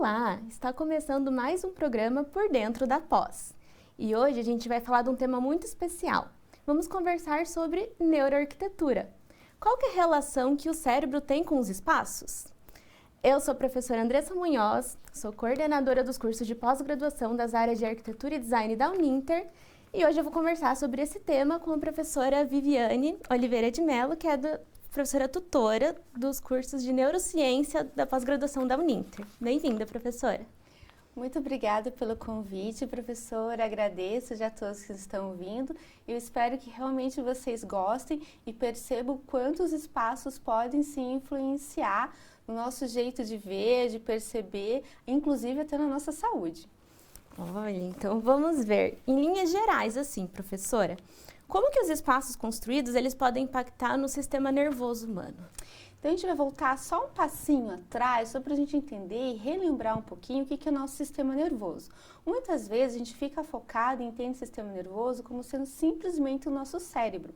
Olá! Está começando mais um programa Por Dentro da Pós. E hoje a gente vai falar de um tema muito especial. Vamos conversar sobre neuroarquitetura. Qual que é a relação que o cérebro tem com os espaços? Eu sou a professora Andressa Munhoz, sou coordenadora dos cursos de pós-graduação das áreas de Arquitetura e Design da Uninter, e hoje eu vou conversar sobre esse tema com a professora Viviane Oliveira de Mello, que é professora tutora dos cursos de Neurociência da pós-graduação da Uninter. Bem-vinda, professora. Muito obrigada pelo convite, professora. Agradeço já a todos que estão ouvindo. Eu espero que realmente vocês gostem e percebam quantos espaços podem se influenciar no nosso jeito de ver, de perceber, inclusive até na nossa saúde. Olha, então vamos ver. Em linhas gerais, assim, professora, como que os espaços construídos eles podem impactar no sistema nervoso humano? Então, a gente vai voltar só um passinho atrás, só para a gente entender e relembrar um pouquinho o que é o nosso sistema nervoso. Muitas vezes a gente fica focado em entender o sistema nervoso como sendo simplesmente o nosso cérebro.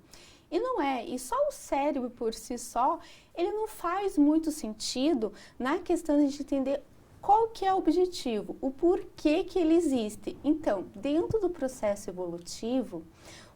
E não é, e só o cérebro por si só, ele não faz muito sentido na questão de a gente entender qual que é o objetivo, o porquê que ele existe. Então, dentro do processo evolutivo,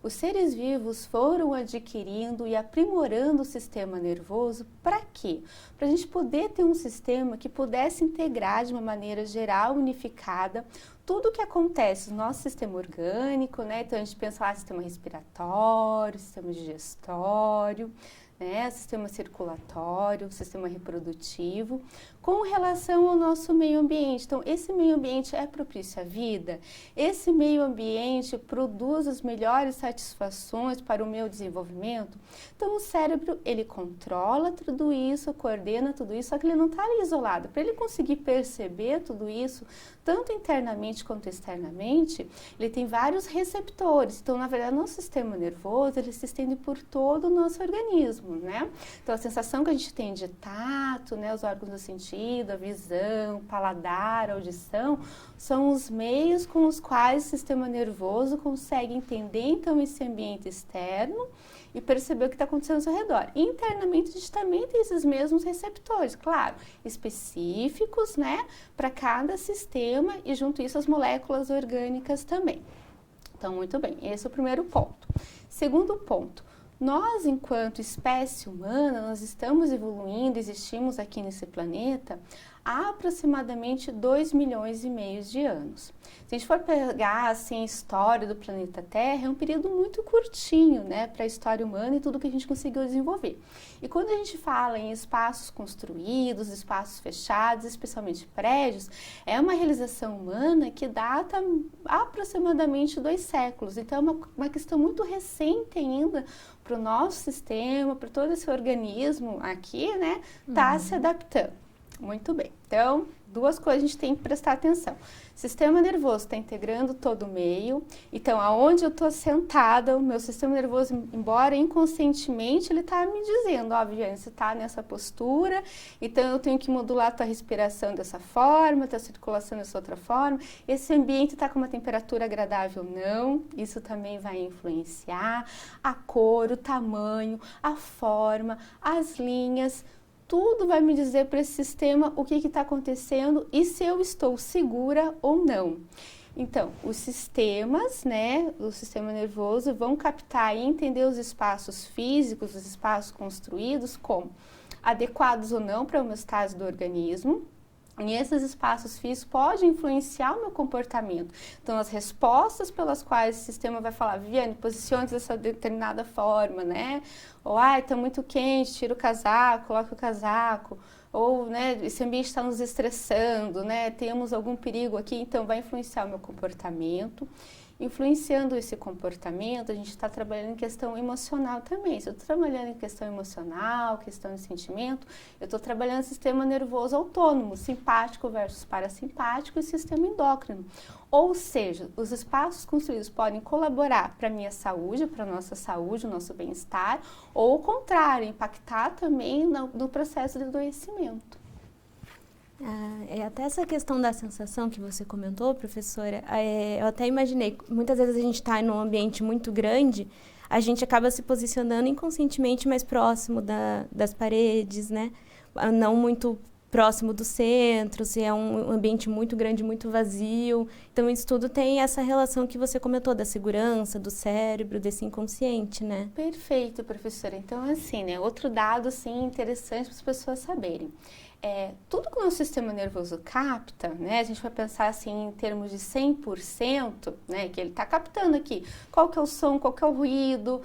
os seres vivos foram adquirindo e aprimorando o sistema nervoso para quê? Para a gente poder ter um sistema que pudesse integrar de uma maneira geral, unificada, tudo o que acontece no nosso sistema orgânico, né? Então a gente pensa lá sistema respiratório, sistema digestório, né? Sistema circulatório, sistema reprodutivo, com relação ao nosso meio ambiente. Então, esse meio ambiente é propício à vida? Esse meio ambiente produz as melhores satisfações para o meu desenvolvimento? Então, o cérebro, ele controla tudo isso, coordena tudo isso, só que ele não está ali isolado. Para ele conseguir perceber tudo isso, tanto internamente quanto externamente, ele tem vários receptores. Então, na verdade, o nosso sistema nervoso, ele se estende por todo o nosso organismo, né? Então, a sensação que a gente tem de tato, né, os órgãos do sentido, a visão, paladar, audição, são os meios com os quais o sistema nervoso consegue entender, então, esse ambiente externo e perceber o que está acontecendo ao seu redor. Internamente, a gente também tem esses mesmos receptores, claro, específicos, né, para cada sistema e junto a isso as moléculas orgânicas também. Então, muito bem, esse é o primeiro ponto. Segundo ponto, nós, enquanto espécie humana, nós estamos evoluindo, existimos aqui nesse planeta há aproximadamente 2,5 milhões de anos. Se a gente for pegar assim, a história do planeta Terra, é um período muito curtinho, né, para a história humana e tudo que a gente conseguiu desenvolver. E quando a gente fala em espaços construídos, espaços fechados, especialmente prédios, é uma realização humana que data aproximadamente 2 séculos. Então, é uma questão muito recente ainda para o nosso sistema, para todo esse organismo aqui, né, tá se adaptando. Muito bem. Então, 2 coisas a gente tem que prestar atenção. Sistema nervoso está integrando todo o meio. Então, aonde eu estou sentada, o meu sistema nervoso, embora inconscientemente, ele está me dizendo, ó, Viviane, você está nessa postura, então eu tenho que modular a tua respiração dessa forma, a tua circulação dessa outra forma. Esse ambiente está com uma temperatura agradável ou não, isso também vai influenciar. A cor, o tamanho, a forma, as linhas, tudo vai me dizer para esse sistema o que está acontecendo e se eu estou segura ou não. Então, os sistemas, né, o sistema nervoso vão captar e entender os espaços físicos, os espaços construídos como adequados ou não para a homeostase do organismo. E esses espaços físicos podem influenciar o meu comportamento. Então, as respostas pelas quais o sistema vai falar, Viviane, posicione-se dessa determinada forma, né? Ou, está muito quente, tira o casaco, coloca o casaco. Ou, né, esse ambiente está nos estressando, né? Temos algum perigo aqui, então vai influenciar o meu comportamento. Influenciando esse comportamento, a gente está trabalhando em questão emocional também. Se eu estou trabalhando em questão emocional, questão de sentimento, eu estou trabalhando sistema nervoso autônomo, simpático versus parasimpático e sistema endócrino. Ou seja, os espaços construídos podem colaborar para a minha saúde, para a nossa saúde, o nosso bem-estar, ou o contrário, impactar também no processo de adoecimento. Até essa questão da sensação que você comentou, professora, eu até imaginei, muitas vezes a gente está em um ambiente muito grande, a gente acaba se posicionando inconscientemente mais próximo das paredes, né? Não muito próximo do centro, se é um ambiente muito grande, muito vazio. Então, isso tudo tem essa relação que você comentou da segurança, do cérebro, desse inconsciente, né? Perfeito, professora. Então, assim, né, outro dado, assim, interessante para as pessoas saberem. Tudo que o nosso sistema nervoso capta, né, a gente vai pensar assim em termos de 100%, né, que ele está captando aqui, qual que é o som, qual que é o ruído,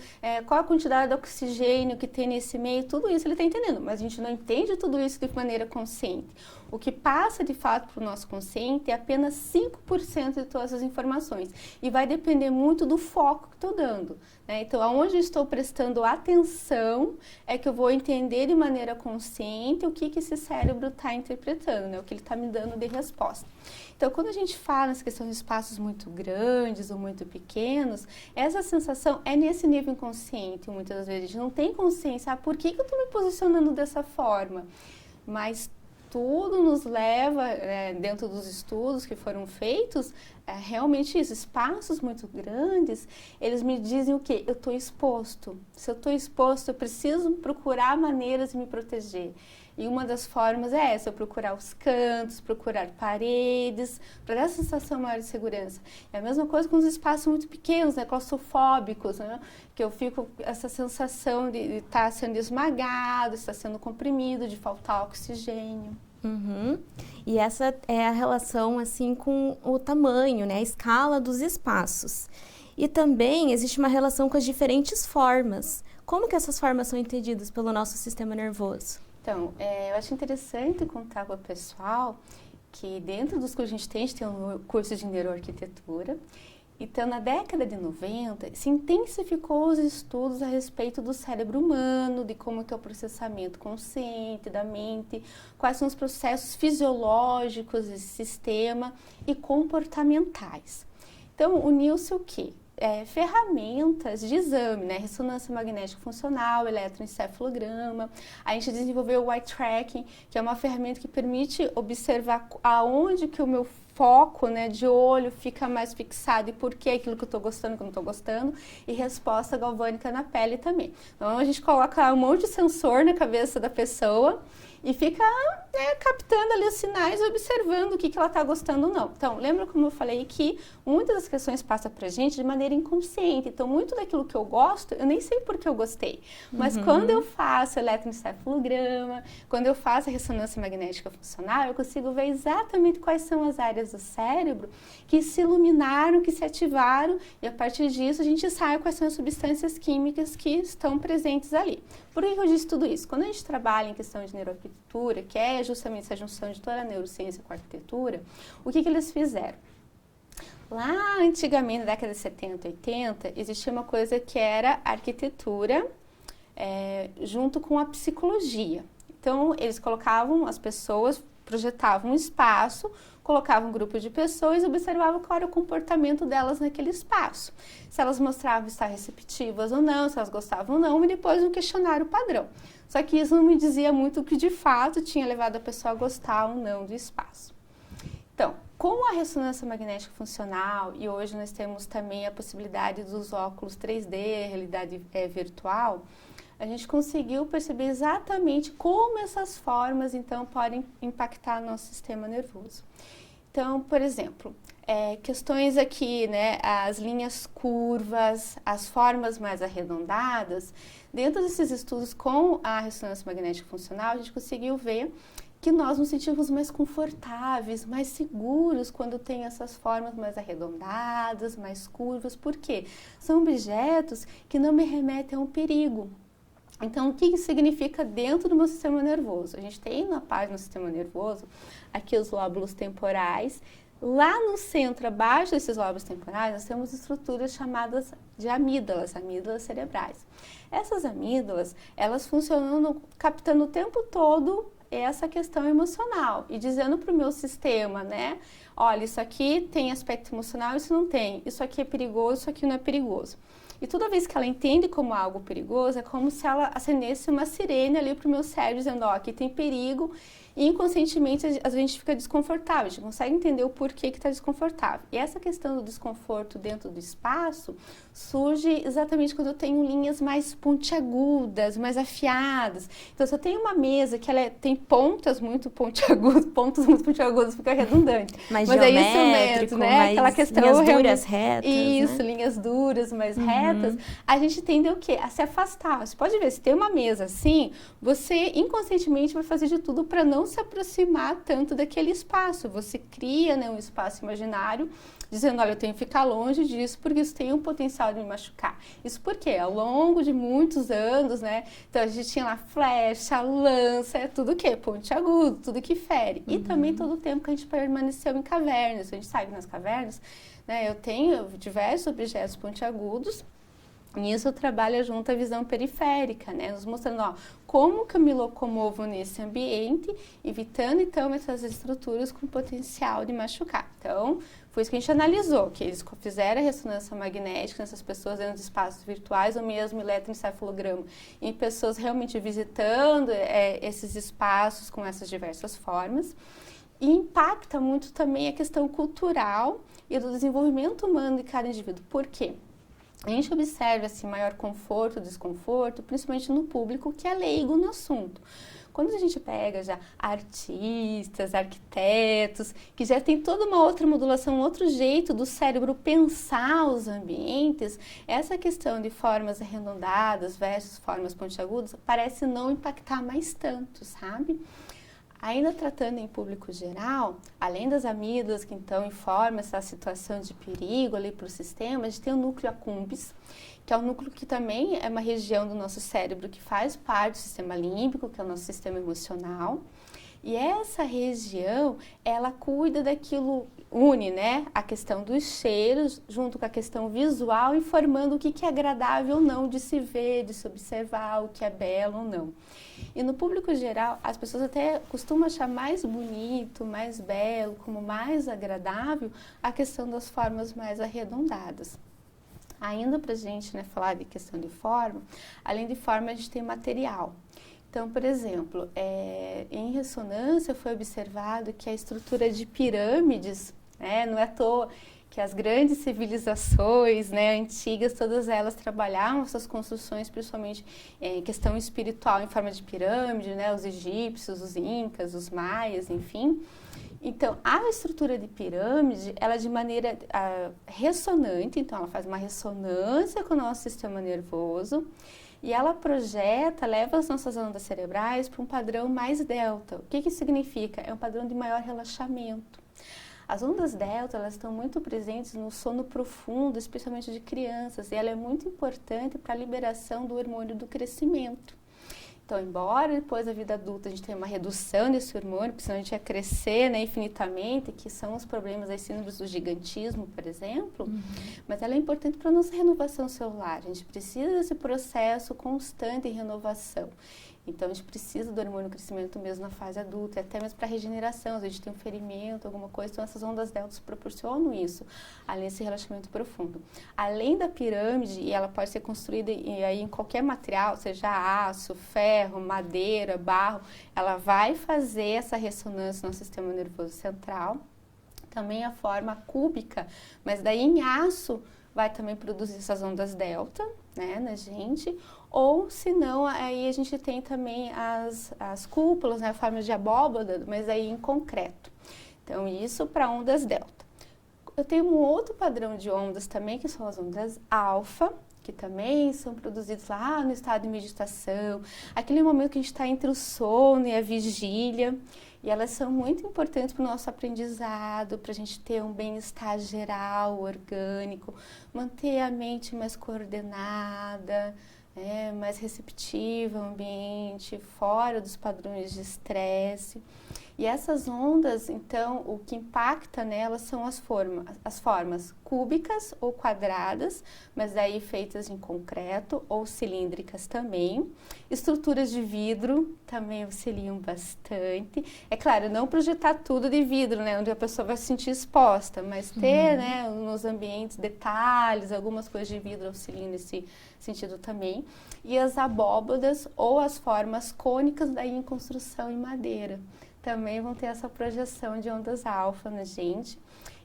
qual a quantidade de oxigênio que tem nesse meio, tudo isso ele está entendendo, mas a gente não entende tudo isso de maneira consciente. O que passa de fato para o nosso consciente é apenas 5% de todas as informações e vai depender muito do foco que estou dando, né? Então, aonde eu estou prestando atenção é que eu vou entender de maneira consciente o que esse cérebro está interpretando, né? O que ele está me dando de resposta. Então, quando a gente fala nessa questão de espaços muito grandes ou muito pequenos, essa sensação é nesse nível inconsciente. Muitas das vezes a gente não tem consciência, por que eu estou me posicionando dessa forma? Mas tudo nos leva, dentro dos estudos que foram feitos, realmente isso, espaços muito grandes, eles me dizem o quê? Eu estou exposto. Se eu estou exposto, eu preciso procurar maneiras de me proteger. E uma das formas é essa, eu procurar os cantos, procurar paredes, para dar a sensação maior de segurança. É a mesma coisa com os espaços muito pequenos, né, claustrofóbicos, né, que eu fico essa sensação de estar sendo esmagado, estar sendo comprimido, de faltar oxigênio. Uhum. E essa é a relação assim com o tamanho, né, a escala dos espaços. E também existe uma relação com as diferentes formas. Como que essas formas são entendidas pelo nosso sistema nervoso? Então, eu acho interessante contar para o pessoal que dentro dos cursos que a gente tem um curso de neuroarquitetura. Então, na década de 90, se intensificou os estudos a respeito do cérebro humano, de como que é o processamento consciente da mente, quais são os processos fisiológicos desse sistema e comportamentais. Então, uniu-se o quê? Ferramentas de exame, né? Ressonância magnética funcional, eletroencefalograma. A gente desenvolveu o eye tracking, que é uma ferramenta que permite observar aonde que o meu foco, né, de olho fica mais fixado e por que aquilo que eu estou gostando, que eu não estou gostando, e resposta galvânica na pele também. Então, a gente coloca um monte de sensor na cabeça da pessoa e fica captando ali os sinais, observando o que ela está gostando ou não. Então, lembra como eu falei que muitas das questões passam para a gente de maneira inconsciente. Então, muito daquilo que eu gosto, eu nem sei por que eu gostei. Mas quando eu faço eletroencefalograma, quando eu faço a ressonância magnética funcional, eu consigo ver exatamente quais são as áreas do cérebro que se iluminaram, que se ativaram, e a partir disso a gente sabe quais são as substâncias químicas que estão presentes ali. Por que eu disse tudo isso? Quando a gente trabalha em questão de neuroarquitetura, que é justamente essa junção de toda a neurociência com a arquitetura, o que eles fizeram? Lá antigamente, na década de 70, 80, existia uma coisa que era a arquitetura junto com a psicologia. Então, eles colocavam as pessoas, projetavam um espaço, colocavam um grupo de pessoas e observavam qual era o comportamento delas naquele espaço. Se elas mostravam estar receptivas ou não, se elas gostavam ou não, e depois um questionário padrão. Só que isso não me dizia muito o que de fato tinha levado a pessoa a gostar ou não do espaço. Então, com a ressonância magnética funcional, e hoje nós temos também a possibilidade dos óculos 3D, realidade virtual, a gente conseguiu perceber exatamente como essas formas, então, podem impactar o nosso sistema nervoso. Então, por exemplo, questões aqui, né, as linhas curvas, as formas mais arredondadas, dentro desses estudos com a ressonância magnética funcional, a gente conseguiu ver que nós nos sentimos mais confortáveis, mais seguros quando tem essas formas mais arredondadas, mais curvas. Por quê? São objetos que não me remetem a um perigo. Então, o que isso significa dentro do meu sistema nervoso? A gente tem na página do sistema nervoso aqui os lóbulos temporais. Lá no centro, abaixo desses lóbulos temporais, nós temos estruturas chamadas de amígdalas cerebrais. Essas amígdalas, elas funcionam captando o tempo todo essa questão emocional e dizendo para o meu sistema, né? Olha, isso aqui tem aspecto emocional, isso não tem. Isso aqui é perigoso, isso aqui não é perigoso. E toda vez que ela entende como algo perigoso, é como se ela acendesse uma sirene ali para o meu cérebro, dizendo, ó, aqui tem perigo. E inconscientemente a gente fica desconfortável, a gente consegue entender o porquê que está desconfortável. E essa questão do desconforto dentro do espaço surge exatamente quando eu tenho linhas mais pontiagudas, mais afiadas. Então, se eu tenho uma mesa que tem pontos muito pontiagudos, fica redundante. Mais mas é isso geométrico, mesmo, né? mais Aquela questão linhas duras, retas, isso, né? linhas duras, mais retas. A gente tende o quê? A se afastar. Você pode ver, se tem uma mesa assim, você inconscientemente vai fazer de tudo para não se aproximar tanto daquele espaço. Você cria, né, um espaço imaginário, dizendo, olha, eu tenho que ficar longe disso porque isso tem um potencial de me machucar. Isso porque ao longo de muitos anos, né, então a gente tinha lá flecha, lança, tudo o quê? Pontiagudo, tudo que fere. E também todo o tempo que a gente permaneceu em cavernas. A gente sabe que nas cavernas, né, eu tenho diversos objetos pontiagudos. Nisso eu trabalho junto à visão periférica, né? Nos mostrando, ó, como que eu me locomovo nesse ambiente, evitando então essas estruturas com potencial de machucar. Então, foi isso que a gente analisou, que eles fizeram a ressonância magnética nessas pessoas dentro de espaços virtuais, ou mesmo eletroencefalograma, em pessoas realmente visitando esses espaços com essas diversas formas. E impacta muito também a questão cultural e do desenvolvimento humano de cada indivíduo. Por quê? A gente observa assim, maior conforto, desconforto, principalmente no público que é leigo no assunto. Quando a gente pega já artistas, arquitetos, que já tem toda uma outra modulação, um outro jeito do cérebro pensar os ambientes, essa questão de formas arredondadas versus formas pontiagudas parece não impactar mais tanto, sabe? Ainda tratando em público geral, além das amígdalas que então informam essa situação de perigo ali para o sistema, a gente tem o núcleo accumbens, que é um núcleo que também é uma região do nosso cérebro que faz parte do sistema límbico, que é o nosso sistema emocional. E essa região, ela cuida daquilo, une, né, a questão dos cheiros junto com a questão visual, informando o que é agradável ou não de se ver, de se observar, o que é belo ou não. E no público geral, as pessoas até costumam achar mais bonito, mais belo, como mais agradável, a questão das formas mais arredondadas. Ainda para a gente, né, falar de questão de forma, além de forma a gente tem material. Então, por exemplo, em ressonância foi observado que a estrutura de pirâmides, né, não é à toa que as grandes civilizações, né, antigas, todas elas trabalhavam essas construções, principalmente em questão espiritual, em forma de pirâmide, né, os egípcios, os incas, os maias, enfim. Então, a estrutura de pirâmide, ela de maneira ressonante, então ela faz uma ressonância com o nosso sistema nervoso e ela projeta, leva as nossas ondas cerebrais para um padrão mais delta. O que significa? É um padrão de maior relaxamento. As ondas delta, elas estão muito presentes no sono profundo, especialmente de crianças, e ela é muito importante para a liberação do hormônio do crescimento. Então, embora depois da vida adulta a gente tenha uma redução desse hormônio, porque senão a gente ia crescer, né, infinitamente, que são os problemas das síndromes do gigantismo, por exemplo, mas ela é importante para a nossa renovação celular. A gente precisa desse processo constante de renovação. Então, a gente precisa do hormônio do crescimento mesmo na fase adulta, até mesmo para regeneração, se a gente tem um ferimento, alguma coisa, então essas ondas deltas proporcionam isso, além desse relaxamento profundo. Além da pirâmide, e ela pode ser construída em qualquer material, seja aço, ferro, madeira, barro, ela vai fazer essa ressonância no sistema nervoso central. Também a forma cúbica, mas daí em aço vai também produzir essas ondas delta, né, na gente. Ou, se não, aí a gente tem também as cúpulas, né, formas de abóbada, mas aí em concreto. Então, isso para ondas delta. Eu tenho um outro padrão de ondas também, que são as ondas alfa, que também são produzidas lá no estado de meditação, aquele momento que a gente está entre o sono e a vigília. E elas são muito importantes para o nosso aprendizado, para a gente ter um bem-estar geral, orgânico, manter a mente mais coordenada, mais receptiva ao ambiente, fora dos padrões de estresse. E essas ondas, então, o que impacta nelas são as formas cúbicas ou quadradas, mas daí feitas em concreto, ou cilíndricas também. Estruturas de vidro também auxiliam bastante. É claro, não projetar tudo de vidro, né, onde a pessoa vai se sentir exposta, mas ter, né, nos ambientes detalhes, algumas coisas de vidro auxiliam nesse sentido também. E as abóbadas ou as formas cônicas daí em construção em madeira também vão ter essa projeção de ondas alfa na gente.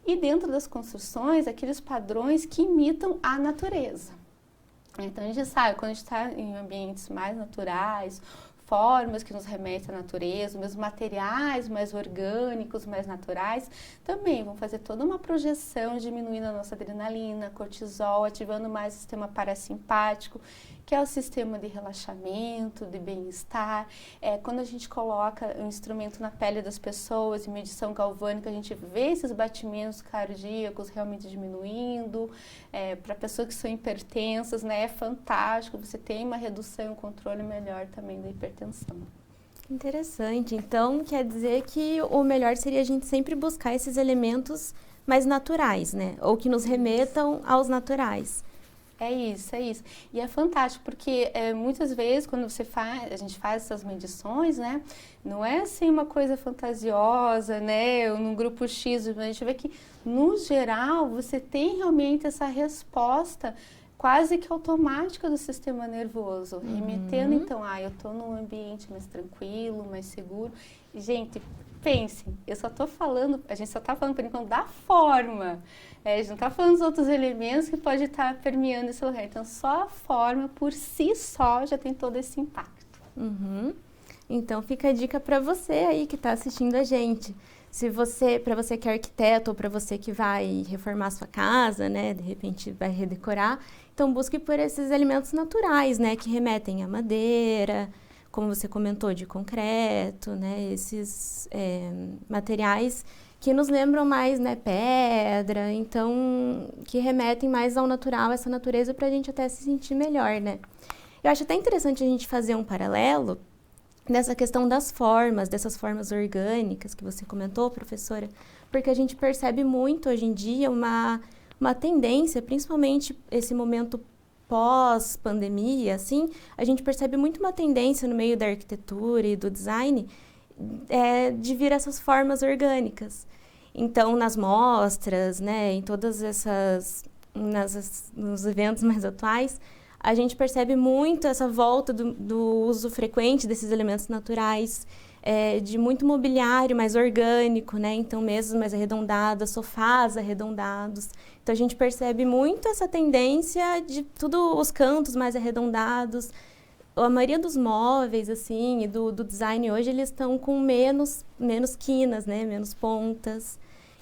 E dentro das construções, aqueles padrões que imitam a natureza. Então, a gente sabe, quando a gente está em ambientes mais naturais, formas que nos remetem à natureza, mesmo materiais mais orgânicos, mais naturais, também vão fazer toda uma projeção, diminuindo a nossa adrenalina, cortisol, ativando mais o sistema parasimpático, que é o sistema de relaxamento, de bem-estar. Quando a gente coloca um instrumento na pele das pessoas, em medição galvânica, a gente vê esses batimentos cardíacos realmente diminuindo. Para pessoas que são hipertensas, né, é fantástico, você tem uma redução e um controle melhor também da hipertensão. Interessante. Então, quer dizer que o melhor seria a gente sempre buscar esses elementos mais naturais, né? Ou que nos remetam aos naturais. É isso. E é fantástico, porque muitas vezes quando a gente faz essas medições, né, não é assim uma coisa fantasiosa, né, num grupo X, a gente vê que, no geral, você tem realmente essa resposta quase que automática do sistema nervoso, remetendo, então, eu estou num ambiente mais tranquilo, mais seguro. E, gente, pensem, a gente só está falando, por enquanto, da forma. A gente não está falando dos outros elementos que pode estar permeando esse lugar. Então, só a forma, por si só, já tem todo esse impacto. Então, fica a dica para você aí que está assistindo a gente. Para você que é arquiteto ou para você que vai reformar sua casa, né, de repente vai redecorar, então busque por esses elementos naturais, né, que remetem à madeira, como você comentou, de concreto, né, esses materiais que nos lembram mais, né, pedra, então, que remetem mais ao natural, essa natureza, para a gente até se sentir melhor, né. Eu acho até interessante a gente fazer um paralelo nessa questão das formas, dessas formas orgânicas que você comentou, professora, porque a gente percebe muito hoje em dia uma tendência, principalmente esse momento pós-pandemia, assim, a gente percebe muito uma tendência no meio da arquitetura e do design de vir essas formas orgânicas. Então, nas mostras, né, em todas essas, nos eventos mais atuais, a gente percebe muito essa volta do uso frequente desses elementos naturais, de muito mobiliário mais orgânico, né? Então, mesas mais arredondadas, sofás arredondados. Então, a gente percebe muito essa tendência de os cantos mais arredondados. A maioria dos móveis, assim, e do design hoje, eles estão com menos quinas, né? Menos pontas.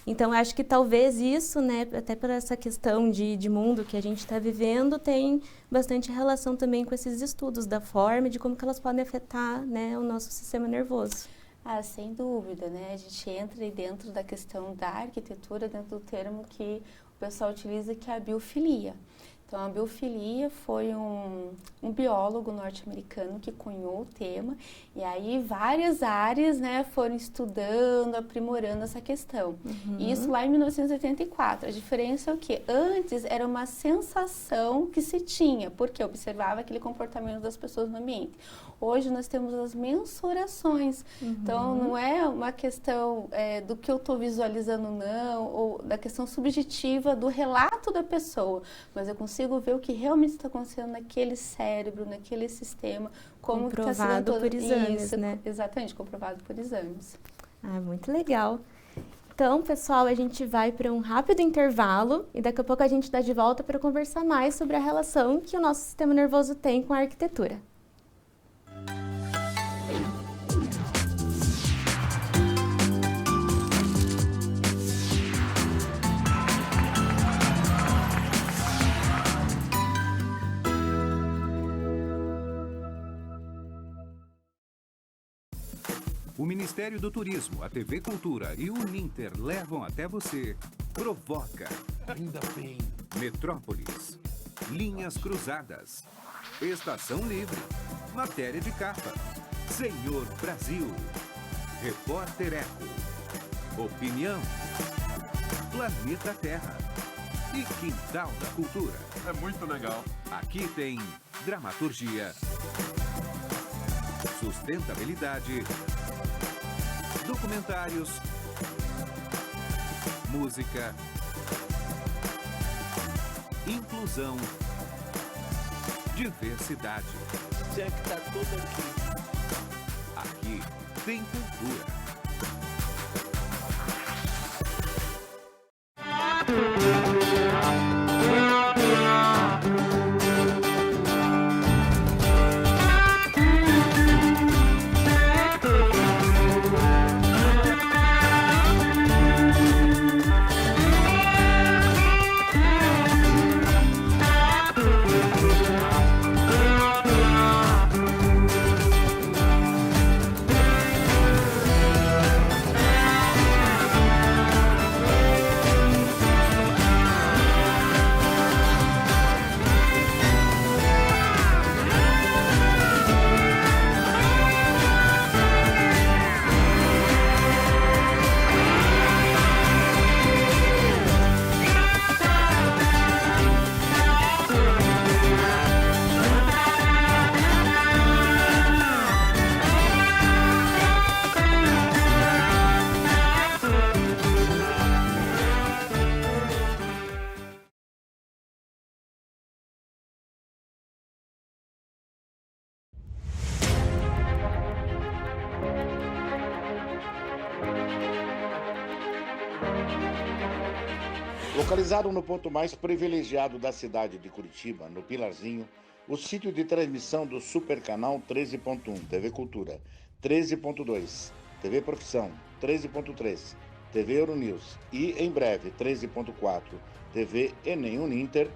Então, acho que talvez isso, né, até por essa questão de mundo que a gente está vivendo, tem bastante relação também com esses estudos da forma e de como que elas podem afetar, né, o nosso sistema nervoso. Sem dúvida, né? A gente entra aí dentro da questão da arquitetura, dentro do termo que o pessoal utiliza, que é a biofilia. Então, a biofilia foi um biólogo norte-americano que cunhou o tema, e aí várias áreas, né, foram estudando, aprimorando essa questão. Isso lá em 1984. A diferença é o quê? Antes era uma sensação que se tinha, porque observava aquele comportamento das pessoas no ambiente. Hoje nós temos as mensurações. Então, não é uma questão do que eu estou visualizando, não, ou da questão subjetiva do relato da pessoa, mas eu consigo ver o que realmente está acontecendo naquele cérebro, naquele sistema, como que está sendo por exames, né? Exatamente, comprovado por exames. Muito legal. Então, pessoal, a gente vai para um rápido intervalo e daqui a pouco a gente está de volta para conversar mais sobre a relação que o nosso sistema nervoso tem com a arquitetura. O Ministério do Turismo, a TV Cultura e o Uninter levam até você Provoca. Ainda bem. Metrópolis. Linhas Cruzadas. Estação Livre. Matéria de capa. Senhor Brasil. Repórter Eco. Opinião. Planeta Terra. E Quintal da Cultura. É muito legal. Aqui tem dramaturgia, sustentabilidade, documentários, música, inclusão, diversidade. Tinha que estar tudo aqui. Aqui tem cultura. Localizado no ponto mais privilegiado da cidade de Curitiba, no Pilarzinho, o sítio de transmissão do Super Canal 13.1, TV Cultura, 13.2, TV Profissão, 13.3, TV Euronews e, em breve, 13.4, TV Enem Uninter,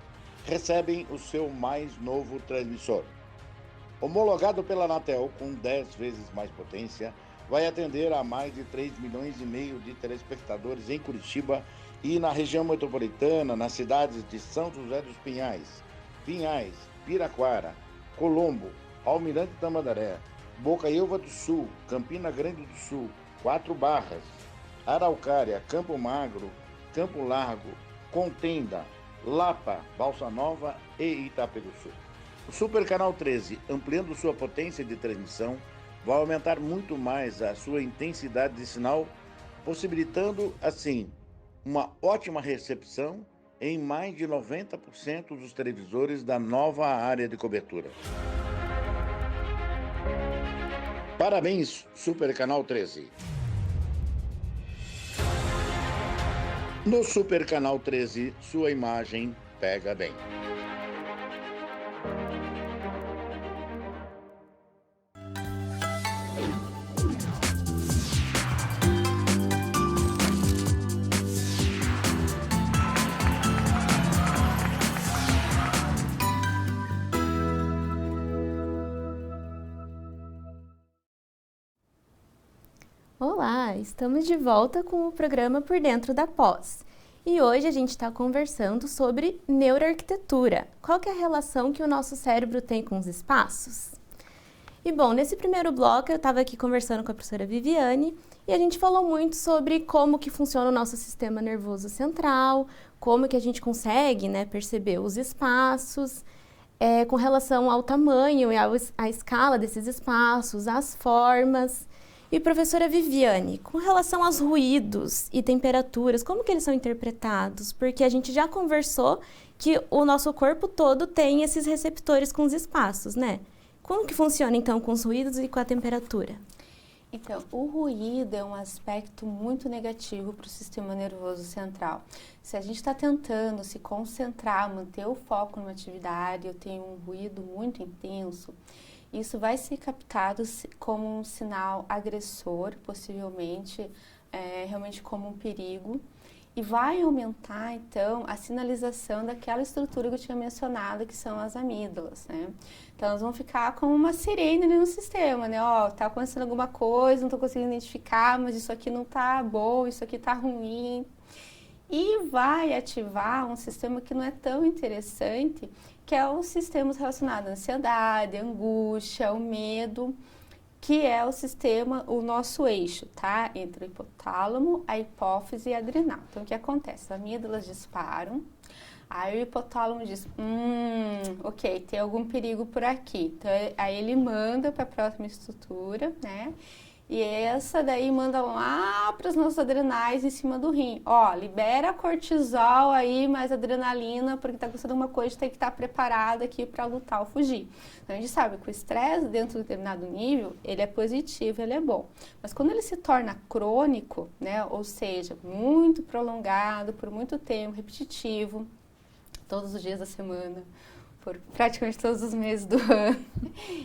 recebem o seu mais novo transmissor. Homologado pela Anatel com 10 vezes mais potência, vai atender a mais de 3,5 milhões de telespectadores em Curitiba e na região metropolitana, nas cidades de São José dos Pinhais, Pinhais, Piraquara, Colombo, Almirante Tamandaré, Bocaiúva do Sul, Campina Grande do Sul, Quatro Barras, Araucária, Campo Magro, Campo Largo, Contenda, Lapa, Balsa Nova e Itaperuçu. O Super Canal 13, ampliando sua potência de transmissão, vai aumentar muito mais a sua intensidade de sinal, possibilitando, assim, uma ótima recepção em mais de 90% dos televisores da nova área de cobertura. Parabéns, Super Canal 13. No Super Canal 13, sua imagem pega bem. Olá, estamos de volta com o programa Por Dentro da Pós. E hoje a gente está conversando sobre neuroarquitetura. Qual que é a relação que o nosso cérebro tem com os espaços? E bom, nesse primeiro bloco eu estava aqui conversando com a professora Viviane e a gente falou muito sobre como que funciona o nosso sistema nervoso central, como que a gente consegue, perceber os espaços, com relação ao tamanho e à escala desses espaços, às formas. E professora Viviane, com relação aos ruídos e temperaturas, como que eles são interpretados? Porque a gente já conversou que o nosso corpo todo tem esses receptores com os espaços, né? Como que funciona então com os ruídos e com a temperatura? Então, o ruído é um aspecto muito negativo para o sistema nervoso central. Se a gente está tentando se concentrar, manter o foco numa atividade, eu tenho um ruído muito intenso, isso vai ser captado como um sinal agressor, possivelmente, realmente como um perigo, e vai aumentar, então, a sinalização daquela estrutura que eu tinha mencionado, que são as amígdalas, né? Então, elas vão ficar como uma sirene ali no sistema, né? Ó, tá acontecendo alguma coisa, não tô conseguindo identificar, mas isso aqui não tá bom, isso aqui tá ruim. E vai ativar um sistema que não é tão interessante, que é os sistemas relacionados à ansiedade, à angústia, ao medo. que é o sistema, o nosso eixo, tá? Entre o hipotálamo, a hipófise e a adrenal. Então, o que acontece? As amígdalas disparam, aí o hipotálamo diz, ok, tem algum perigo por aqui. Então, aí ele manda para a próxima estrutura, né? E essa daí manda lá para as nossas adrenais em cima do rim. Ó, libera cortisol aí, mais adrenalina, porque tá acontecendo alguma coisa, tem que estar preparado aqui para lutar ou fugir. Então, a gente sabe que o estresse dentro de um determinado nível, ele é positivo, ele é bom. Mas quando ele se torna crônico, né, ou seja, muito prolongado, por muito tempo, repetitivo, todos os dias da semana, por praticamente todos os meses do ano,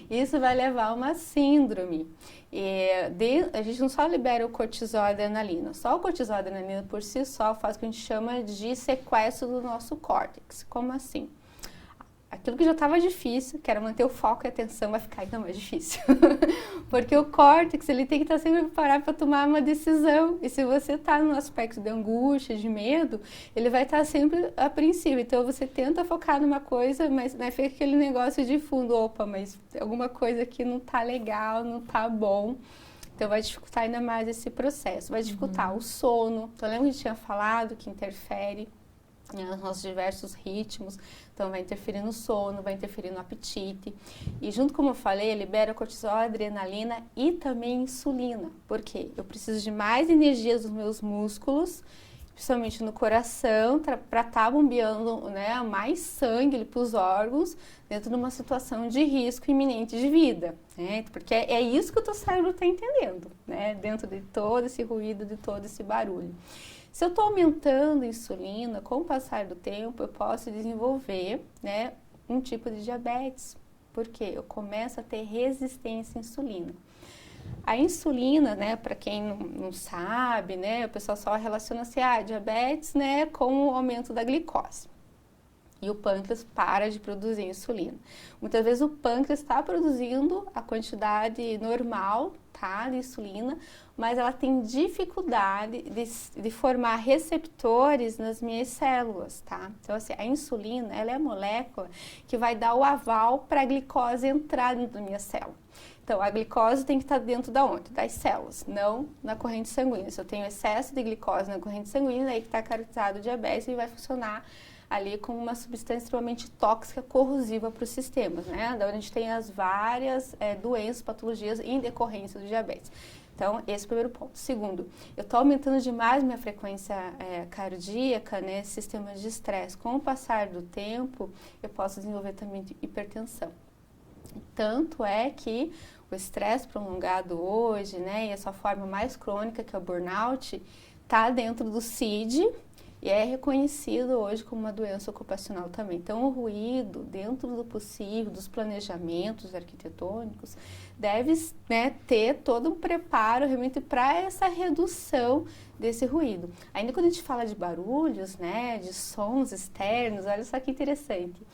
isso vai levar a uma síndrome. A gente não só libera o cortisol e a adrenalina, só o cortisol e a adrenalina por si só faz o que a gente chama de sequestro do nosso córtex. Como assim? Aquilo que já estava difícil, que era manter o foco e a atenção, vai ficar ainda mais difícil. Porque o córtex, ele tem que estar sempre preparado para tomar uma decisão. E se você está no aspecto de angústia, de medo, ele vai estar sempre apreensivo. Então, você tenta focar numa coisa, mas né, fica aquele negócio de fundo. Opa, mas alguma coisa aqui não está legal, não está bom. Então, vai dificultar ainda mais esse processo. Vai dificultar o sono. Então, lembra que a gente tinha falado que interfere nos nossos diversos ritmos, então vai interferir no sono, vai interferir no apetite. E junto, como eu falei, libera cortisol, adrenalina e também insulina. Por quê? Eu preciso de mais energia dos meus músculos, principalmente no coração, para estar bombeando, né, mais sangue para os órgãos dentro de uma situação de risco iminente de vida. Né? Porque é isso que o teu cérebro está entendendo, né? Dentro de todo esse ruído, de todo esse barulho. Se eu estou aumentando a insulina, com o passar do tempo, eu posso desenvolver, né, um tipo de diabetes, porque eu começo a ter resistência à insulina. A insulina, né, para quem não sabe, né, o pessoal só relaciona assim, diabetes, né, com o aumento da glicose. E o pâncreas para de produzir insulina. Muitas vezes o pâncreas está produzindo a quantidade normal, tá, de insulina, mas ela tem dificuldade de formar receptores nas minhas células, tá? Então, assim, a insulina, ela é a molécula que vai dar o aval para a glicose entrar dentro da minha célula. Então, a glicose tem que estar dentro da onde? Das células, não na corrente sanguínea. Se eu tenho excesso de glicose na corrente sanguínea, aí que está caracterizado o diabetes e vai funcionar ali como uma substância extremamente tóxica, corrosiva para os sistemas, né? Da onde a gente tem as várias doenças, patologias em decorrência do diabetes. Então, esse é o primeiro ponto. Segundo, eu estou aumentando demais minha frequência cardíaca, né? Sistemas de estresse. Com o passar do tempo, eu posso desenvolver também hipertensão. Tanto é que o estresse prolongado hoje, né? E essa forma mais crônica, que é o burnout, está dentro do CID, e é reconhecido hoje como uma doença ocupacional também. Então, o ruído, dentro do possível, dos planejamentos arquitetônicos, deve, né, ter todo um preparo realmente para essa redução desse ruído. Ainda quando a gente fala de barulhos, né, de sons externos, olha só que interessante.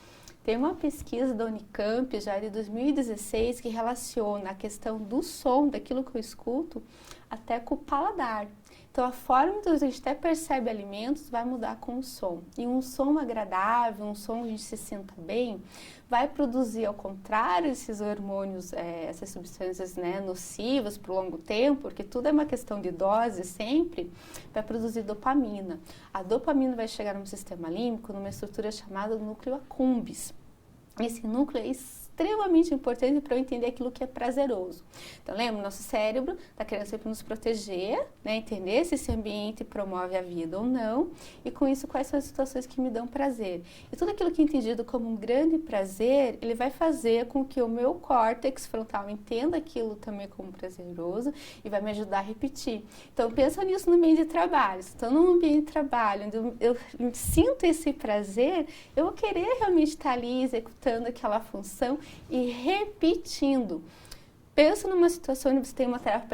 Tem uma pesquisa da Unicamp, já de 2016, que relaciona a questão do som, daquilo que eu escuto, até com o paladar. Então, a forma que a gente até percebe alimentos vai mudar com o som. E um som agradável, um som que a gente se sinta bem, vai produzir, ao contrário desses hormônios, essas substâncias, né, nocivas por longo tempo, porque tudo é uma questão de dose sempre, vai produzir dopamina. A dopamina vai chegar no sistema límbico, numa estrutura chamada núcleo accumbens. Esse núcleo é extremamente importante para eu entender aquilo que é prazeroso. Então, lembra, nosso cérebro está querendo sempre nos proteger, né, entender se esse ambiente promove a vida ou não, e com isso, quais são as situações que me dão prazer. E tudo aquilo que é entendido como um grande prazer, ele vai fazer com que o meu córtex frontal entenda aquilo também como prazeroso e vai me ajudar a repetir. Então, pensa nisso no meio de trabalho. Se estou num ambiente de trabalho onde eu sinto esse prazer, eu vou querer realmente estar ali executando aquela função e repetindo. Pensa numa situação onde você tem uma tarefa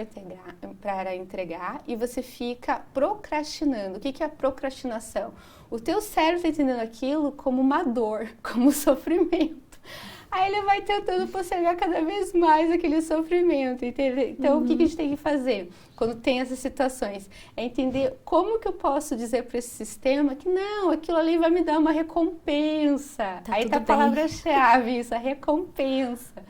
para entregar e você fica procrastinando. O que é a procrastinação? O teu cérebro está entendendo aquilo como uma dor, como sofrimento. Aí ele vai tentando postergar cada vez mais aquele sofrimento, entendeu? Então, o que a gente tem que fazer quando tem essas situações? É entender como que eu posso dizer para esse sistema que não, aquilo ali vai me dar uma recompensa. Aí tá a palavra-chave, isso, a recompensa.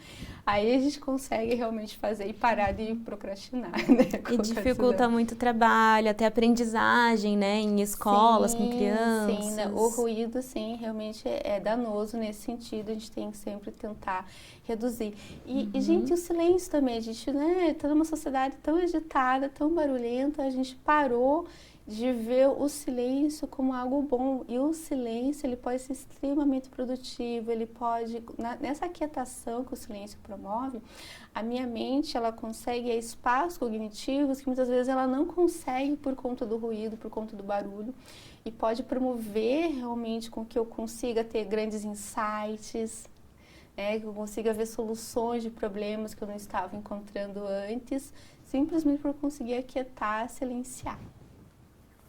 aí a gente consegue realmente fazer e parar de procrastinar, né? E dificulta muito o trabalho, até a aprendizagem, né, em escolas, com crianças. Sim, né? O ruído, sim, realmente é danoso nesse sentido, a gente tem que sempre tentar reduzir. E, gente, o silêncio também, a gente, né, tá numa sociedade tão agitada, tão barulhenta, a gente parou de ver o silêncio como algo bom. E o silêncio, ele pode ser extremamente produtivo, ele pode, nessa aquietação que o silêncio promove, a minha mente, ela consegue espaços cognitivos que muitas vezes ela não consegue por conta do ruído, por conta do barulho, e pode promover realmente com que eu consiga ter grandes insights, que eu consiga ver soluções de problemas que eu não estava encontrando antes, simplesmente por conseguir aquietar, silenciar.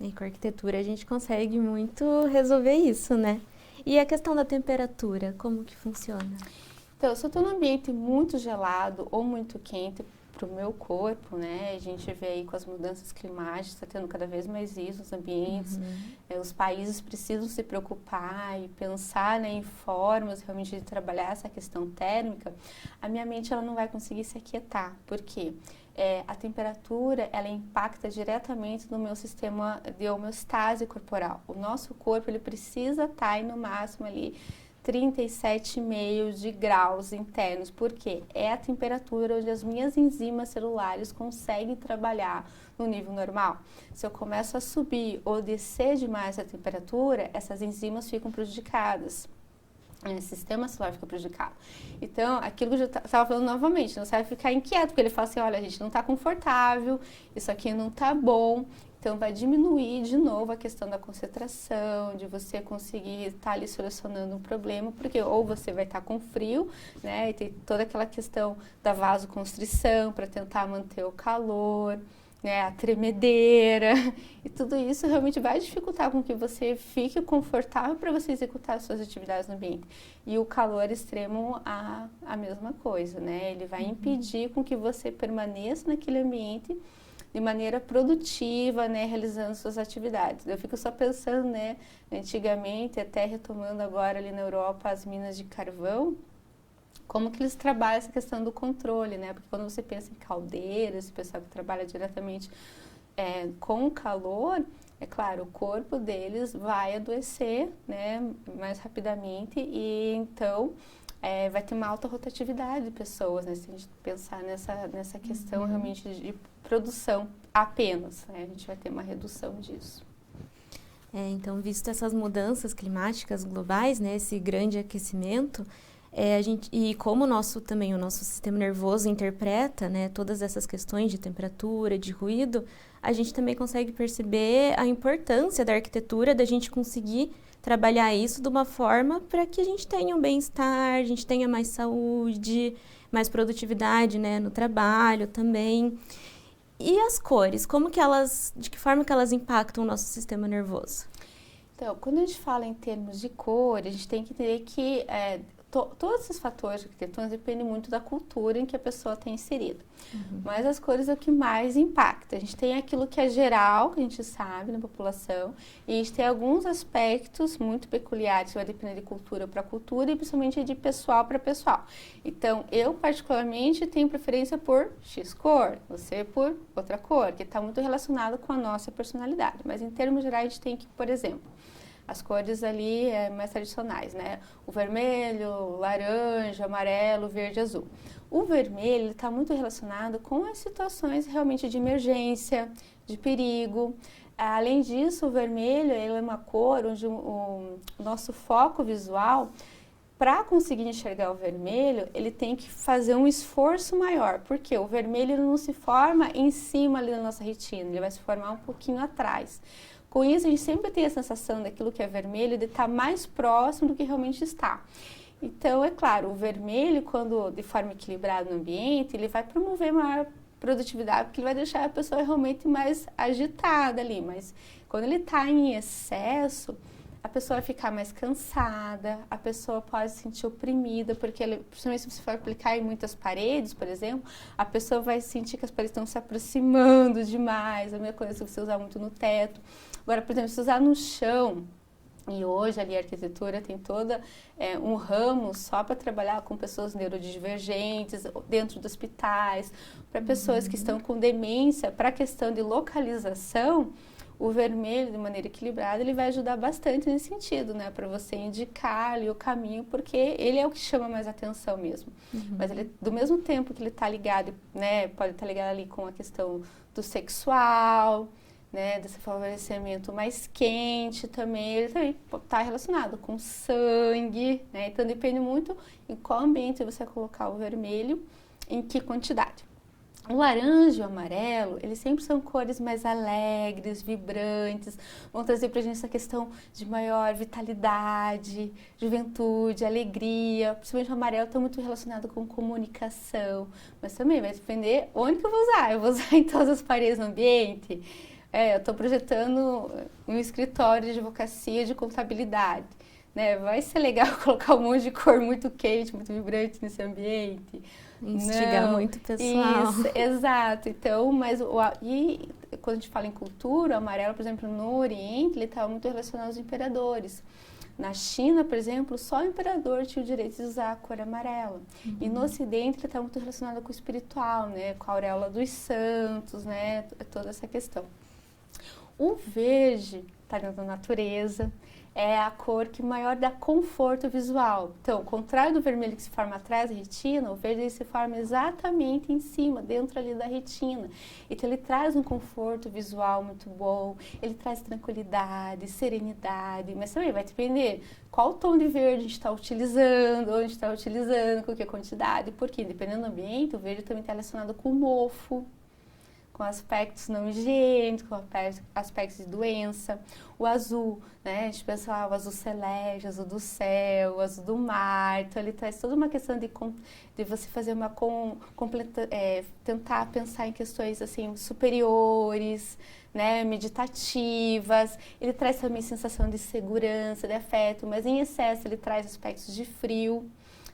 E com a arquitetura a gente consegue muito resolver isso, né? E a questão da temperatura, como que funciona? Então, se eu estou num ambiente muito gelado ou muito quente para o meu corpo, né? A gente vê aí com as mudanças climáticas, está tendo cada vez mais isso nos ambientes. Os países precisam se preocupar e pensar, né, em formas realmente de trabalhar essa questão térmica. A minha mente, ela não vai conseguir se aquietar. Por quê? A temperatura, ela impacta diretamente no meu sistema de homeostase corporal. O nosso corpo, ele precisa estar aí no máximo ali 37,5 de graus internos. Por quê? É a temperatura onde as minhas enzimas celulares conseguem trabalhar no nível normal. Se eu começo a subir ou descer demais a temperatura, essas enzimas ficam prejudicadas. O sistema celular fica prejudicado. Então, aquilo que eu estava falando novamente, não vai ficar inquieto, porque ele fala assim, olha, a gente não está confortável, isso aqui não está bom, então vai diminuir de novo a questão da concentração, de você conseguir estar ali solucionando um problema, porque ou você vai estar com frio, né, e tem toda aquela questão da vasoconstrição para tentar manter o calor, né, a tremedeira, e tudo isso realmente vai dificultar com que você fique confortável para você executar as suas atividades no ambiente. E o calor extremo, a mesma coisa, né? Ele vai impedir com que você permaneça naquele ambiente de maneira produtiva, né, realizando suas atividades. Eu fico só pensando, né, antigamente, até retomando agora ali na Europa as minas de carvão, como que eles trabalham essa questão do controle, né? Porque quando você pensa em caldeiras, esse pessoal que trabalha diretamente com o calor, é claro, o corpo deles vai adoecer, né, mais rapidamente e então vai ter uma alta rotatividade de pessoas, né? Se a gente pensar nessa questão realmente de produção apenas, né? A gente vai ter uma redução disso. Então, visto essas mudanças climáticas globais, né, esse grande aquecimento, e como o nosso sistema nervoso interpreta, né, todas essas questões de temperatura, de ruído, a gente também consegue perceber a importância da arquitetura, da gente conseguir trabalhar isso de uma forma para que a gente tenha um bem-estar, a gente tenha mais saúde, mais produtividade, né, no trabalho também. E as cores, de que forma que elas impactam o nosso sistema nervoso? Então, quando a gente fala em termos de cor, a gente tem que entender que todos esses fatores arquitetônicos dependem muito da cultura em que a pessoa está inserida. Mas as cores é o que mais impacta. A gente tem aquilo que é geral, que a gente sabe na população, e a gente tem alguns aspectos muito peculiares, que vai depender de cultura para cultura e principalmente de pessoal para pessoal. Então, eu particularmente tenho preferência por X cor, você por outra cor, que está muito relacionado com a nossa personalidade. Mas em termos gerais, a gente tem que, por exemplo, as cores ali mais tradicionais, né? O vermelho, o laranja, amarelo, verde, azul. O vermelho está muito relacionado com as situações realmente de emergência, de perigo. Além disso, o vermelho ele é uma cor onde o nosso foco visual, para conseguir enxergar o vermelho, ele tem que fazer um esforço maior, porque o vermelho ele não se forma em cima ali da nossa retina, ele vai se formar um pouquinho atrás. Com isso, a gente sempre tem a sensação daquilo que é vermelho de estar mais próximo do que realmente está. Então, é claro, o vermelho, quando de forma equilibrada no ambiente, ele vai promover maior produtividade, porque ele vai deixar a pessoa realmente mais agitada ali. Mas quando ele está em excesso, a pessoa vai ficar mais cansada, a pessoa pode se sentir oprimida, porque, principalmente se você for aplicar em muitas paredes, por exemplo, a pessoa vai sentir que as paredes estão se aproximando demais, a mesma coisa se você usar muito no teto. Agora, por exemplo, se usar no chão, E hoje ali a arquitetura tem toda um ramo só para trabalhar com pessoas neurodivergentes, dentro dos hospitais, para pessoas que estão com demência, para a questão de localização. O vermelho, de maneira equilibrada, ele vai ajudar bastante nesse sentido, né? Para você indicar ali o caminho, porque ele é o que chama mais atenção mesmo. Mas ele, do mesmo tempo que ele está ligado, né? Pode estar ligado ali com a questão do sexual, né? Desse favorecimento mais quente também. Ele também está relacionado com sangue, né? Então depende muito em qual ambiente você vai colocar o vermelho, em que quantidade. O laranja e o amarelo, eles sempre são cores mais alegres, vibrantes, vão trazer pra gente essa questão de maior vitalidade, juventude, alegria. Principalmente o amarelo está muito relacionado com comunicação, mas também vai depender onde que eu vou usar. Eu vou usar em todas as paredes do ambiente. Eu estou projetando um escritório de advocacia de contabilidade. Né? Vai ser legal colocar um monte de cor muito quente, muito vibrante nesse ambiente. Instigar muito o pessoal. Isso, exato. Então, e quando a gente fala em cultura, o amarelo, por exemplo, no Oriente, ele estava muito relacionado aos imperadores. Na China, por exemplo, só o imperador tinha o direito de usar a cor amarela. E no Ocidente, ele está muito relacionado com o espiritual, né? Com a auréola dos santos, né? Toda essa questão. O verde está dentro da natureza. É a cor que maior dá conforto visual. Então, ao contrário do vermelho que se forma atrás da retina, o verde ele se forma exatamente em cima, dentro ali da retina. Então, ele traz um conforto visual muito bom, ele traz tranquilidade, serenidade, mas também vai depender qual tom de verde a gente está utilizando, onde está utilizando, com que quantidade, porque dependendo do ambiente, o verde também está relacionado com o mofo, com aspectos não higiênicos, com aspectos de doença. O azul, né? A gente pensa lá, o azul celeste, o azul do céu, o azul do mar. Então, ele traz toda uma questão de você fazer uma tentar pensar em questões assim superiores, né? Meditativas. Ele traz também sensação de segurança, de afeto, mas em excesso ele traz aspectos de frio.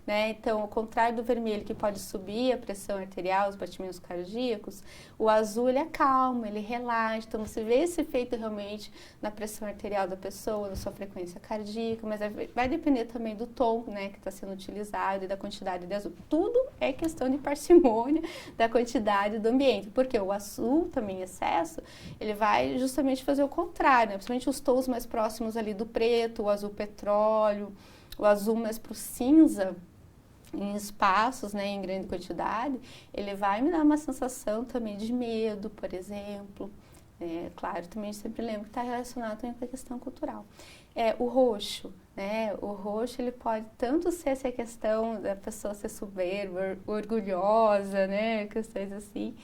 Né? Então, ao contrário do vermelho, que pode subir a pressão arterial, os batimentos cardíacos, o azul ele acalma, ele relaxa. Então, você vê esse efeito realmente na pressão arterial da pessoa, na sua frequência cardíaca, mas vai depender também do tom, né, que está sendo utilizado e da quantidade de azul. Tudo é questão de parcimônia da quantidade do ambiente, porque o azul também em excesso, ele vai justamente fazer o contrário, né? Principalmente os tons mais próximos ali do preto, o azul petróleo, o azul mais para o cinza, em espaços, né, em grande quantidade, ele vai me dar uma sensação também de medo, por exemplo. Claro, também sempre lembro que está relacionado também com a questão cultural. O roxo, né, o roxo ele pode tanto ser essa questão da pessoa ser soberba, orgulhosa, né, questões assim,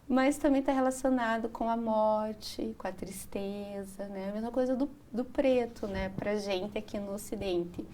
mas também está relacionado com a morte, com a tristeza, né, a mesma coisa do preto, né, pra gente aqui no Ocidente.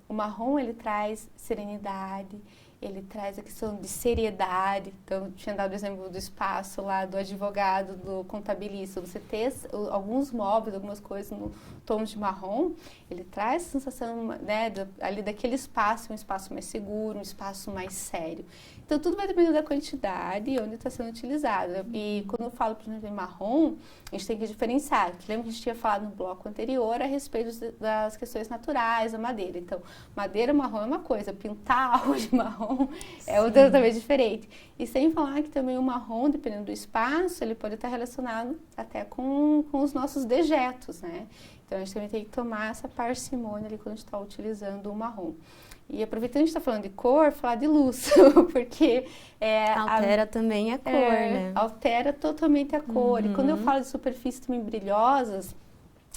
O marrom ele traz serenidade, ele traz a questão de seriedade. Então, tinha dado o exemplo do espaço lá, do advogado, do contabilista. Você ter alguns móveis, algumas coisas no tom de marrom, ele traz a sensação, né, ali daquele espaço, um espaço mais seguro, um espaço mais sério. Então, tudo vai depender da quantidade e onde está sendo utilizado. E quando eu falo, por exemplo, em marrom, a gente tem que diferenciar. Lembra que a gente tinha falado no bloco anterior a respeito das questões naturais da madeira. Então, madeira marrom é uma coisa, pintar algo de marrom é outra também diferente. E sem falar que também o marrom, dependendo do espaço, ele pode estar relacionado até com os nossos dejetos, né? Então, a gente também tem que tomar essa parcimônia ali quando a gente está utilizando o marrom. E aproveitando que a gente está falando de cor, falar de luz, porque... altera também a cor, né? Altera totalmente a cor. E quando eu falo de superfícies também brilhosas,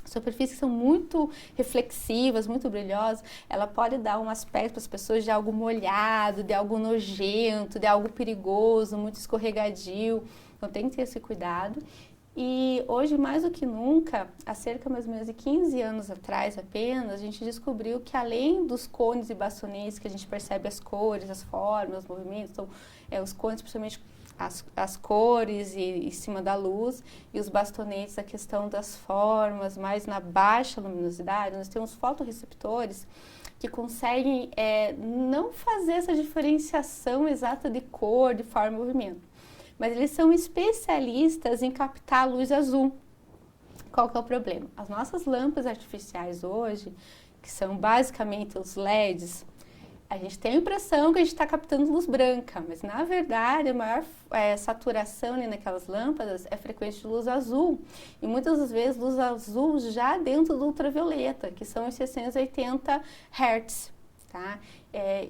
superfícies que são muito reflexivas, muito brilhosas, ela pode dar um aspecto para as pessoas de algo molhado, de algo nojento, de algo perigoso, muito escorregadio. Então, tem que ter esse cuidado. E hoje, mais do que nunca, há cerca mais ou menos de 15 anos atrás apenas, a gente descobriu que além dos cones e bastonetes, que a gente percebe as cores, as formas, os movimentos, então, os cones, principalmente as cores em cima da luz, e os bastonetes, a questão das formas, mais na baixa luminosidade, nós temos fotorreceptores que conseguem não fazer essa diferenciação exata de cor, de forma e movimento. Mas eles são especialistas em captar a luz azul. Qual que é o problema? As nossas lâmpadas artificiais hoje, que são basicamente os LEDs, a gente tem a impressão que a gente está captando luz branca, mas na verdade a maior saturação ali naquelas lâmpadas é frequência de luz azul. E muitas das vezes luz azul já dentro do ultravioleta, que são os 680 Hz. Tá?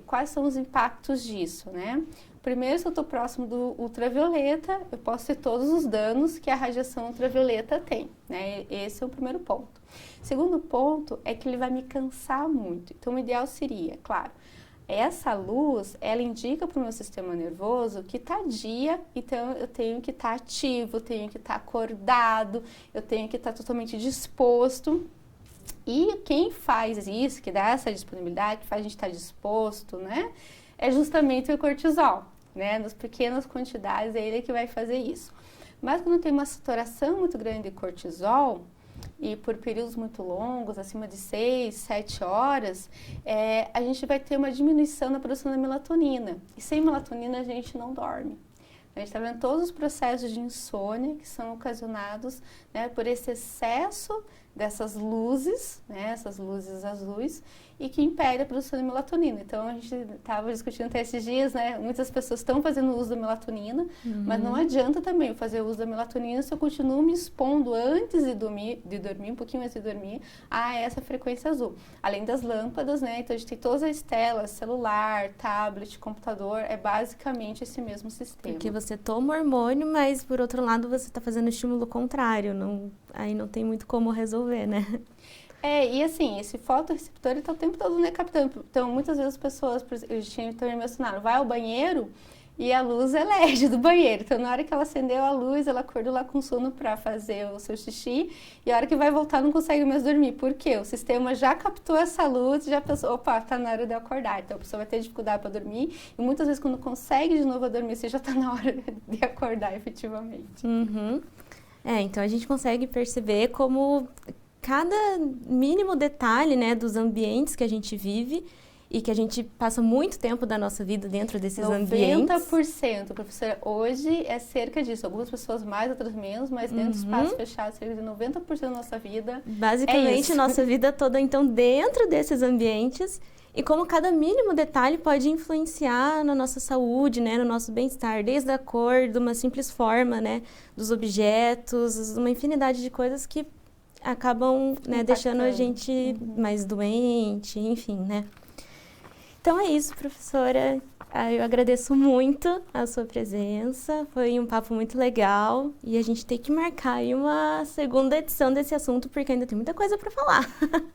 Quais são os impactos disso, né? Primeiro, se eu estou próximo do ultravioleta, eu posso ter todos os danos que a radiação ultravioleta tem, né? Esse é o primeiro ponto. Segundo ponto é que ele vai me cansar muito. Então, o ideal seria, claro, essa luz, ela indica para o meu sistema nervoso que está dia, então eu tenho que estar ativo, eu tenho que estar acordado, eu tenho que estar totalmente disposto. E quem faz isso, que dá essa disponibilidade, que faz a gente estar disposto, né, é justamente o cortisol, né, nas pequenas quantidades é ele que vai fazer isso. Mas quando tem uma saturação muito grande de cortisol, e por períodos muito longos, acima de 6, 7 horas, a gente vai ter uma diminuição na produção da melatonina. E sem melatonina a gente não dorme. A gente está vendo todos os processos de insônia que são ocasionados, né, por esse excesso dessas luzes, né, essas luzes azuis, e que impede a produção de melatonina. Então, a gente estava discutindo até esses dias, né, muitas pessoas estão fazendo uso da melatonina, mas não adianta também eu fazer uso da melatonina se eu continuo me expondo antes de dormir, um pouquinho antes de dormir, a essa frequência azul. Além das lâmpadas, né, então a gente tem todas as telas, celular, tablet, computador, é basicamente esse mesmo sistema. Porque você toma hormônio, mas por outro lado você está fazendo estímulo contrário, aí não tem muito como resolver, né? E assim, esse fotorreceptor está o tempo todo, né, captando. Então, muitas vezes as pessoas, eu tinha também mencionado, vai ao banheiro e a luz é LED do banheiro. Então, na hora que ela acendeu a luz, ela acordou lá com sono para fazer o seu xixi e a hora que vai voltar não consegue mais dormir. Por quê? O sistema já captou essa luz e já pensou, opa, tá na hora de eu acordar. Então, a pessoa vai ter dificuldade para dormir e muitas vezes quando consegue de novo dormir, você já está na hora de acordar efetivamente. Então a gente consegue perceber como cada mínimo detalhe, né, dos ambientes que a gente vive e que a gente passa muito tempo da nossa vida dentro desses ambientes. 90%, professora, hoje é cerca disso. Algumas pessoas mais, outras menos, mas dentro do espaço fechado, cerca de 90% da nossa vida basicamente, nossa vida toda, então, dentro desses ambientes. E como cada mínimo detalhe pode influenciar na nossa saúde, né, no nosso bem-estar, desde a cor, de uma simples forma, né, dos objetos, uma infinidade de coisas que acabam, né, deixando a gente mais doente, enfim, né. Então é isso, professora. Eu agradeço muito a sua presença, foi um papo muito legal e a gente tem que marcar aí uma segunda edição desse assunto porque ainda tem muita coisa para falar.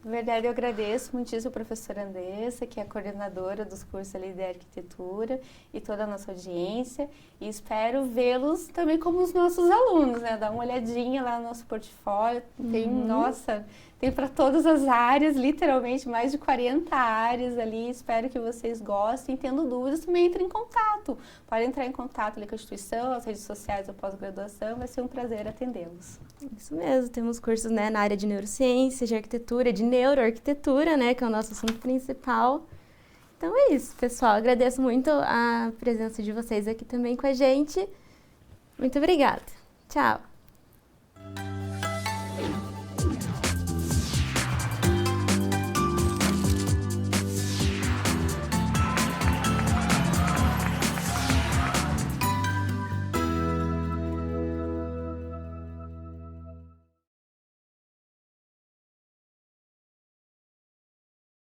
Na verdade, eu agradeço muitíssimo a professora Andressa, que é a coordenadora dos cursos ali de arquitetura e toda a nossa audiência e espero vê-los também como os nossos alunos, né? Dar uma olhadinha lá no nosso portfólio, tem para todas as áreas, literalmente mais de 40 áreas ali, espero que vocês gostem, tendo dúvidas também entre em contato, pode entrar em contato ali com a instituição, as redes sociais da pós-graduação, vai ser um prazer atendê-los. Isso mesmo, temos cursos, né, na área de neurociência, de arquitetura, de neuroarquitetura, né, que é o nosso assunto principal. Então é isso, pessoal, agradeço muito a presença de vocês aqui também com a gente, muito obrigada, tchau!